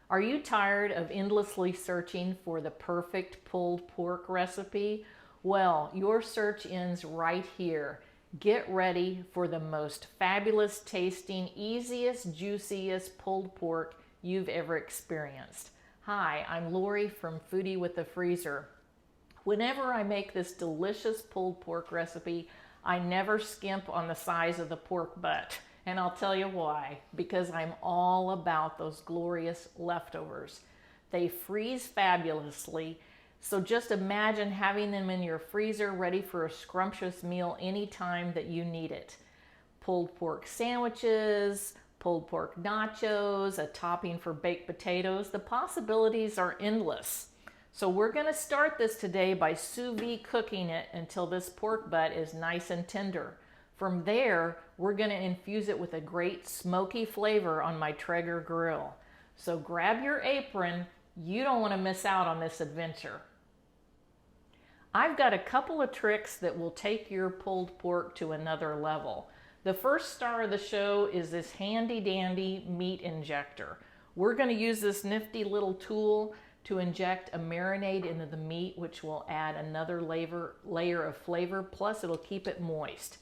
Are you tired of endlessly searching for the perfect pulled pork recipe? Well, your search ends right here. Get ready for the most fabulous tasting, easiest, juiciest pulled pork you've ever experienced. Hi, I'm Lori from Foodie with a Freezer. Whenever I make this delicious pulled pork recipe, I never skimp on the size of the pork butt. And I'll tell you why. Because I'm all about those glorious leftovers. They freeze fabulously, so just imagine having them in your freezer ready for a scrumptious meal anytime that you need it. Pulled pork sandwiches, pulled pork nachos, a topping for baked potatoes. The possibilities are endless. So we're going to start this today by sous vide cooking it until this pork butt is nice and tender. From there, we're going to infuse it with a great smoky flavor on my Traeger grill. So grab your apron. You don't want to miss out on this adventure. I've got a couple of tricks that will take your pulled pork to another level. The first star of the show is this handy dandy meat injector. We're going to use this nifty little tool to inject a marinade into the meat, which will add another layer of flavor, plus it'll keep it moist.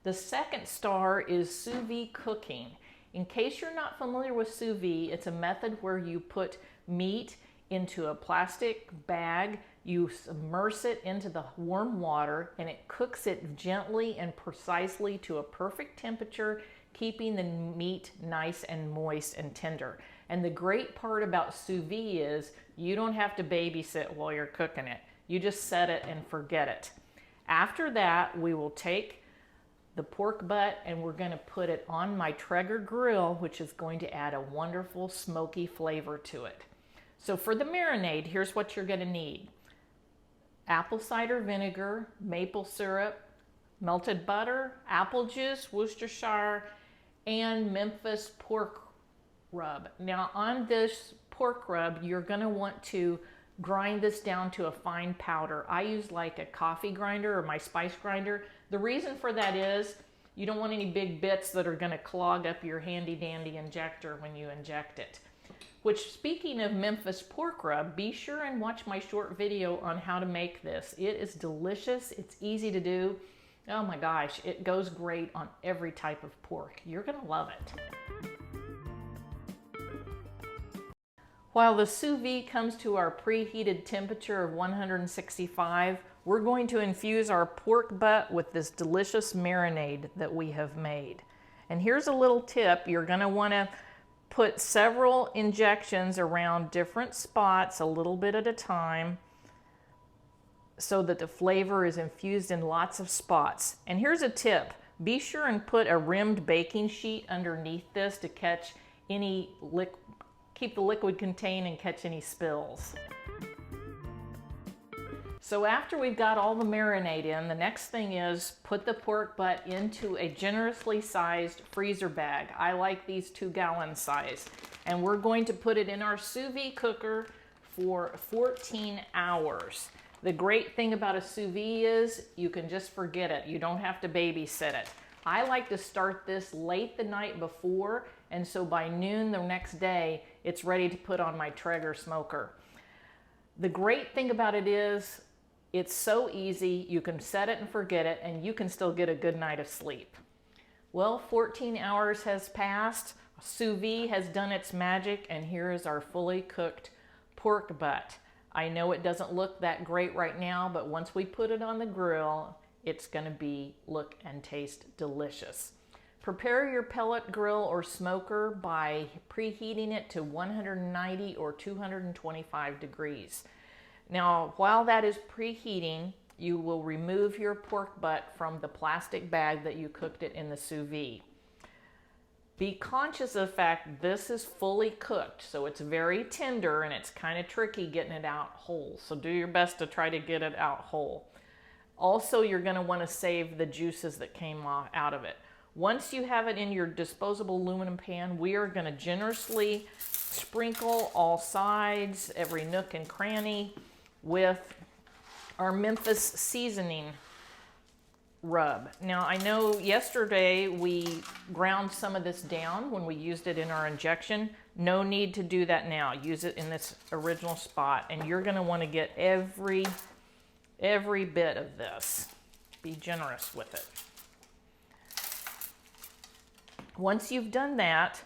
The second star is sous vide cooking. In case you're not familiar with sous vide, it's a method where you put meat into a plastic bag, you submerge it into the warm water, and it cooks it gently and precisely to a perfect temperature, keeping the meat nice and moist and tender. And the great part about sous vide is you don't have to babysit while you're cooking it. You just set it and forget it. After that, we will take the pork butt and we're going to put it on my Traeger grill, which is going to add a wonderful smoky flavor to it. So for the marinade, here's what you're going to need. Apple cider vinegar, maple syrup, melted butter, apple juice, Worcestershire, and Memphis pork rub. Now on this pork rub, you're going to want to grind this down to a fine powder. I use like a coffee grinder or my spice grinder. The reason for that is you don't want any big bits that are going to clog up your handy dandy injector when you inject it. Which, speaking of Memphis pork rub, be sure and watch my short video on how to make this. It is delicious. It's easy to do. Oh my gosh, it goes great on every type of pork. You're going to love it. While the sous vide comes to our preheated temperature of 165, we're going to infuse our pork butt with this delicious marinade that we have made. And here's a little tip. You're going to want to put several injections around different spots a little bit at a time so that the flavor is infused in lots of spots. And here's a tip. Be sure and put a rimmed baking sheet underneath this to catch any keep the liquid contained and catch any spills. So after we've got all the marinade in, the next thing is put the pork butt into a generously sized freezer bag. I like these 2-gallon size. And we're going to put it in our sous vide cooker for 14 hours. The great thing about a sous vide is you can just forget it. You don't have to babysit it. I like to start this late the night before, and so by noon the next day, it's ready to put on my Traeger smoker. The great thing about it is it's so easy. You can set it and forget it, and you can still get a good night of sleep. Well, 14 hours has passed. Sous vide has done its magic, and here is our fully cooked pork butt. I know it doesn't look that great right now, but once we put it on the grill, it's going to look and taste delicious. Prepare your pellet grill or smoker by preheating it to 190 or 225 degrees. Now, while that is preheating, you will remove your pork butt from the plastic bag that you cooked it in the sous vide. Be conscious of the fact this is fully cooked, so it's very tender and it's kind of tricky getting it out whole. So do your best to try to get it out whole. Also, you're going to want to save the juices that came out of it. Once you have it in your disposable aluminum pan, we are going to generously sprinkle all sides, every nook and cranny, with our Memphis seasoning rub. Now, I know yesterday we ground some of this down when we used it in our injection. No need to do that now. Use it in this original spot, and you're going to want to get every bit of this. Be generous with it. Once you've done that,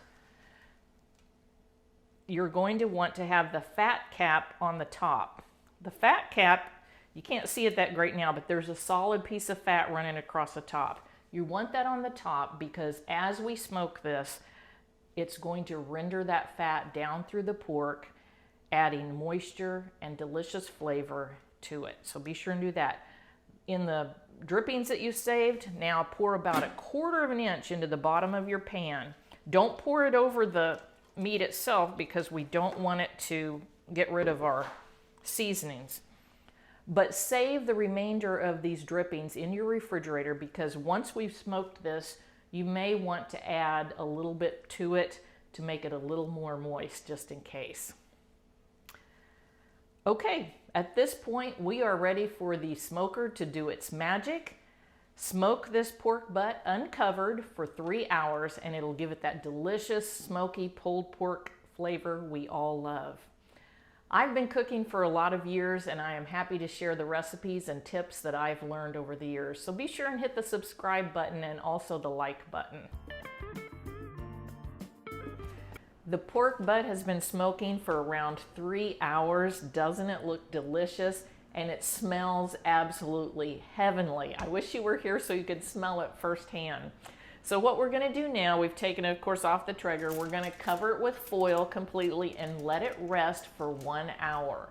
you're going to want to have the fat cap on the top. The fat cap, you can't see it that great now, but there's a solid piece of fat running across the top. You want that on the top because as we smoke this, it's going to render that fat down through the pork, adding moisture and delicious flavor to it. So be sure and do that. In the drippings that you saved, now pour about 1/4 of an inch into the bottom of your pan. Don't pour it over the meat itself because we don't want it to get rid of our seasonings. But save the remainder of these drippings in your refrigerator because once we've smoked this, you may want to add a little bit to it to make it a little more moist just in case. Okay, at this point we are ready for the smoker to do its magic. Smoke this pork butt uncovered for 3 hours and it'll give it that delicious smoky pulled pork flavor we all love. I've been cooking for a lot of years and I am happy to share the recipes and tips that I've learned over the years. So be sure and hit the subscribe button and also the like button. The pork butt has been smoking for around 3 hours. Doesn't it look delicious? And it smells absolutely heavenly. I wish you were here so you could smell it firsthand. So what we're gonna do now, we've taken it of course off the Traeger, we're gonna cover it with foil completely and let it rest for 1 hour.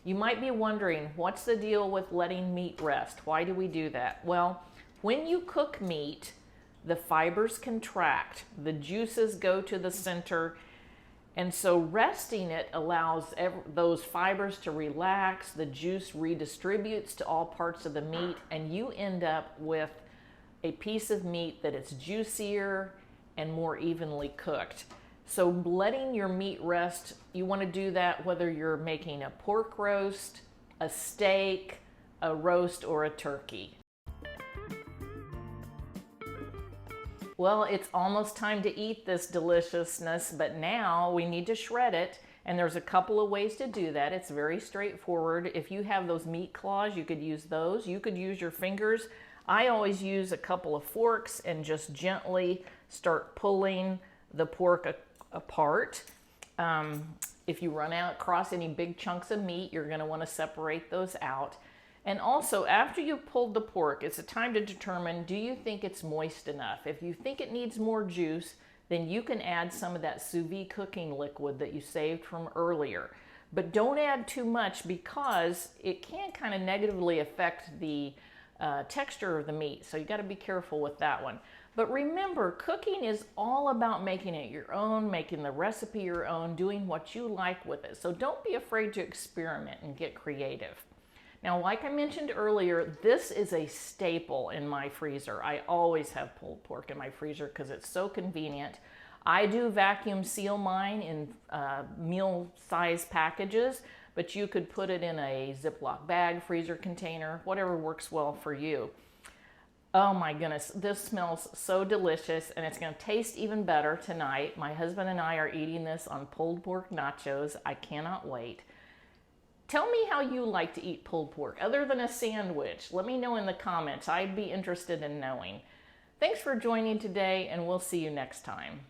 You might be wondering, what's the deal with letting meat rest? Why do we do that? Well, when you cook meat, the fibers contract, the juices go to the center, and so resting it allows those fibers to relax, the juice redistributes to all parts of the meat, and you end up with a piece of meat that is juicier and more evenly cooked. So letting your meat rest, you want to do that whether you're making a pork roast, a steak, a roast, or a turkey. Well, it's almost time to eat this deliciousness, but now we need to shred it, and there's a couple of ways to do that. It's very straightforward. If you have those meat claws, you could use those. You could use your fingers. I always use a couple of forks and just gently start pulling the pork apart. If you run across any big chunks of meat, you're going to want to separate those out. And also, after you've pulled the pork, it's a time to determine, do you think it's moist enough? If you think it needs more juice, then you can add some of that sous vide cooking liquid that you saved from earlier. But don't add too much because it can kind of negatively affect the texture of the meat. So you got to be careful with that one. But remember, cooking is all about making it your own, making the recipe your own, doing what you like with it. So don't be afraid to experiment and get creative. Now, like I mentioned earlier, this is a staple in my freezer. I always have pulled pork in my freezer because it's so convenient. I do vacuum seal mine in meal-size packages, but you could put it in a Ziploc bag, freezer container, whatever works well for you. Oh my goodness, this smells so delicious, and it's going to taste even better tonight. My husband and I are eating this on pulled pork nachos. I cannot wait. Tell me how you like to eat pulled pork, other than a sandwich. Let me know in the comments. I'd be interested in knowing. Thanks for joining today, and we'll see you next time.